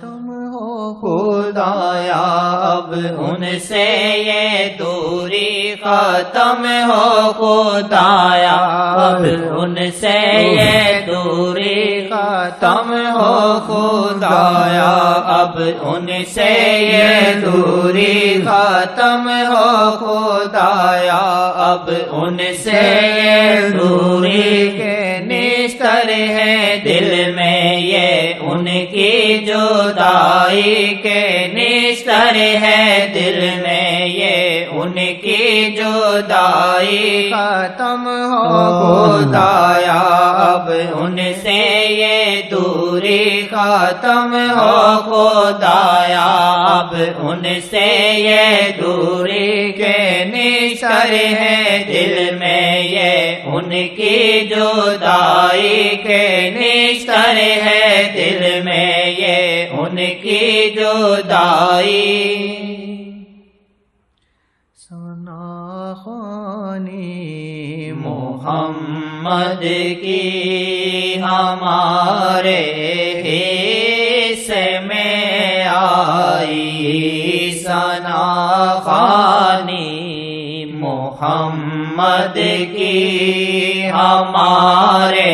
ختم ہو خدایا اب ان سے یہ دوری ختم ہو خدایا اب ان سے یہ دوری ختم ہو خدایا اب ان سے یہ دوری ختم ہو خدایا اب ان سے یہ دوری کے نشتر ہے دل میں یہ ان کی جدائی کے نشتر ہے دل میں یہ ان کی جدائی ختم ہو خدایا اب ان سے یہ دوری ختم ہو خدایا اب ان سے یہ دوری کے نشتر ہے دل میں یہ ان کی جدائی کے نشتر ہے دل میں یہ ان کی جدائی ثنا خوانی محمد کی ہمارے حصے میں آئی ثنا خوانی محمد کی ہمارے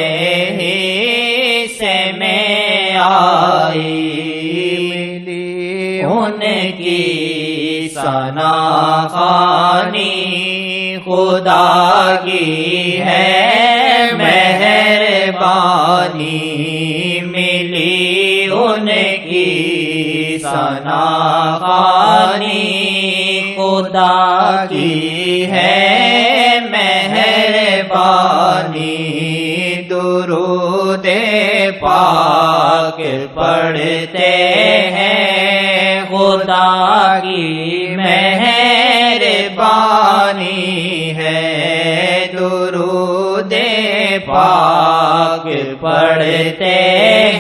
حصے میں آئی ملی ان کی ثنا خوانی خدا کی ہے مہربانی ملی ان کی ثنا خوانی خدا کی ہے مہربانی درود پاک پڑھتے ہیں خدا کی مہربانی ہے درود پاک پڑھتے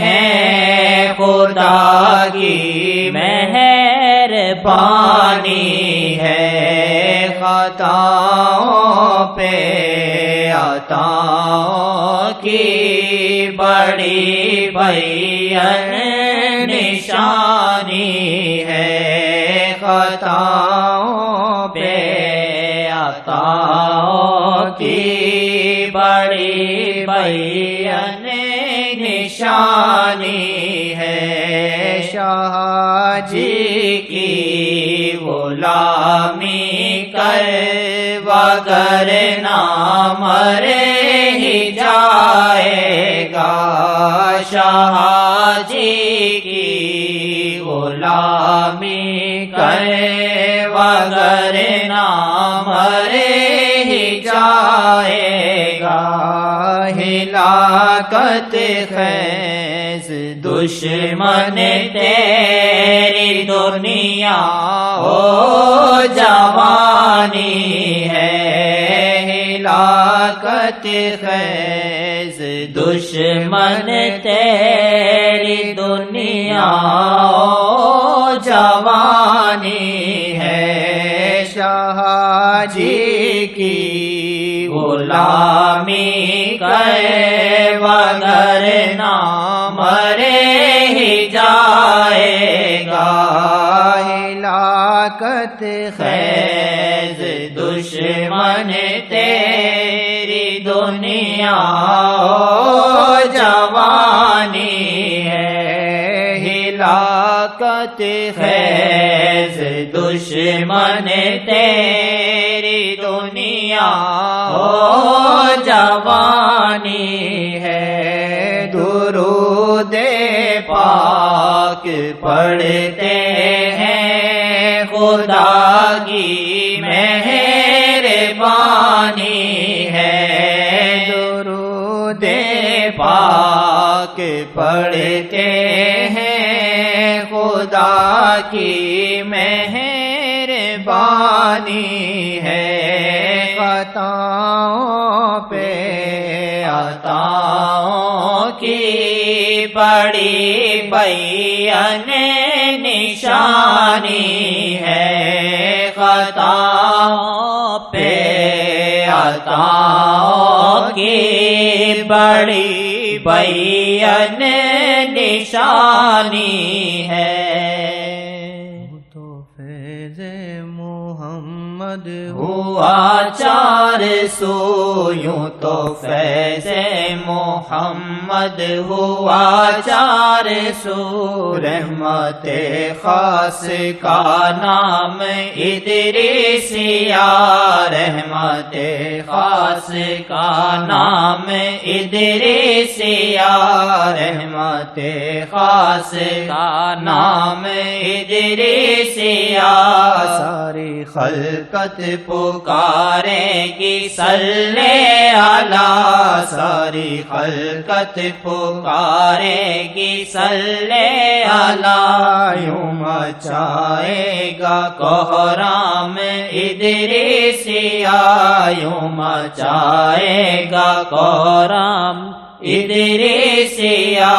ہیں خدا کی مہربانی ہے خطاؤں پہ عطاؤں کی بڑی بین نشانی ہے خطاؤں پہ عطاؤں کی بڑی بین نشانی ہے شاہ جی کی غلامی کر وگر نام ہی جائے گا شاہ جی کی غلامی کر وگر نام ہی جائے گا ہلاکت خیز دشمن تیری دنیا ہو جوانی ہے ہلاکت خیز دشمن تیری دنیا ہو جوانی ہے شاہ جی کی غلامی کرے وگر نام ہی جائے گا ہلاکت خیز دشمن تیری دنیا ہو جوانی ہے ہلاکت خیز دشمن تیری دنیا ہو جوانی ہے درود پاک پڑھتے ہیں خدا کی مہربانی ہے درود پاک پڑھتے ہیں خدا کی مہربانی ہے خطاؤں پہ عطاؤں کی بڑی بین نشانی ہے خطاؤں پہ عطاؤں کی بڑی بین نشانی ہے تو فیض محمد ہوا چار سو یوں تو فیض محمد ہوا چار سو رحمت خاص کا نام ادریسیہ رحمت خاص کا نام ادریسیہ رحمت خاص کا نام ادریسیہ ساری خلقت پکارے گی صلی علی ساری خلقت پکارے گی صلی علی یوں مچائے گا کوہرام ادریسیہ یوں مچائے گا کوہرام ادریسیہ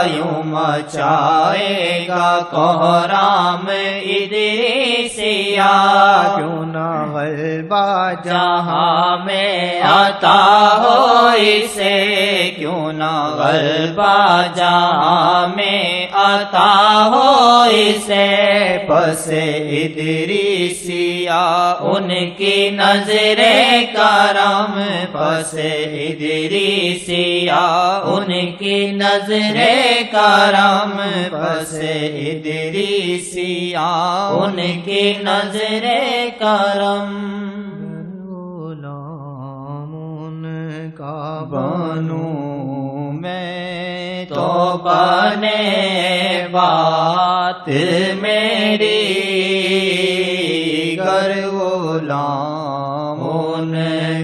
یوں مچائے گا کوہرام ادریسیہ کیوں نہ غلبہ جہاں میں عطا ہو اسے کیوں نہ غلبہ جہاں میں عطا ہو اسے پس ادریسیہ ان کی نظر کرم پس ادریسیہ ان کی نظر کرم پس ادریسیہ ان کی نظر کرم غلام ان کا بنوں میں تو بنے بات میری گر غلام ان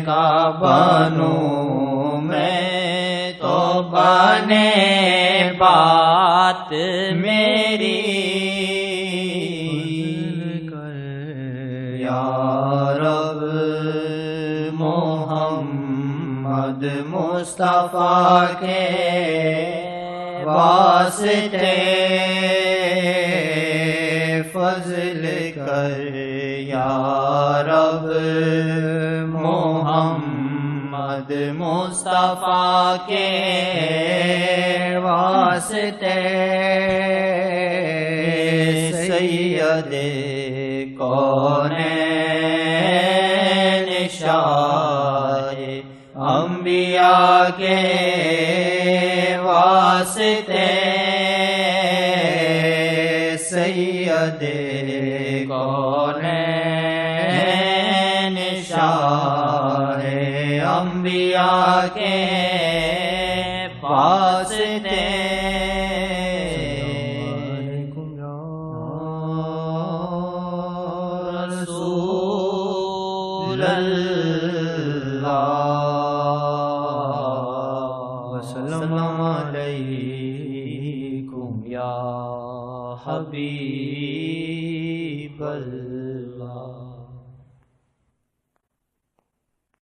کا بنوں میں تو بنے بات میری یا رب محمد مصطفیٰ کے واسطے فضل کر یا رب محمد مصطفیٰ کے واسطے سید کونین شاہ انبیاء کے واسطے سید کونین شاہ انبیاء کے واسطے رسول اللہ وسلم علیکم یا حبیب اللہ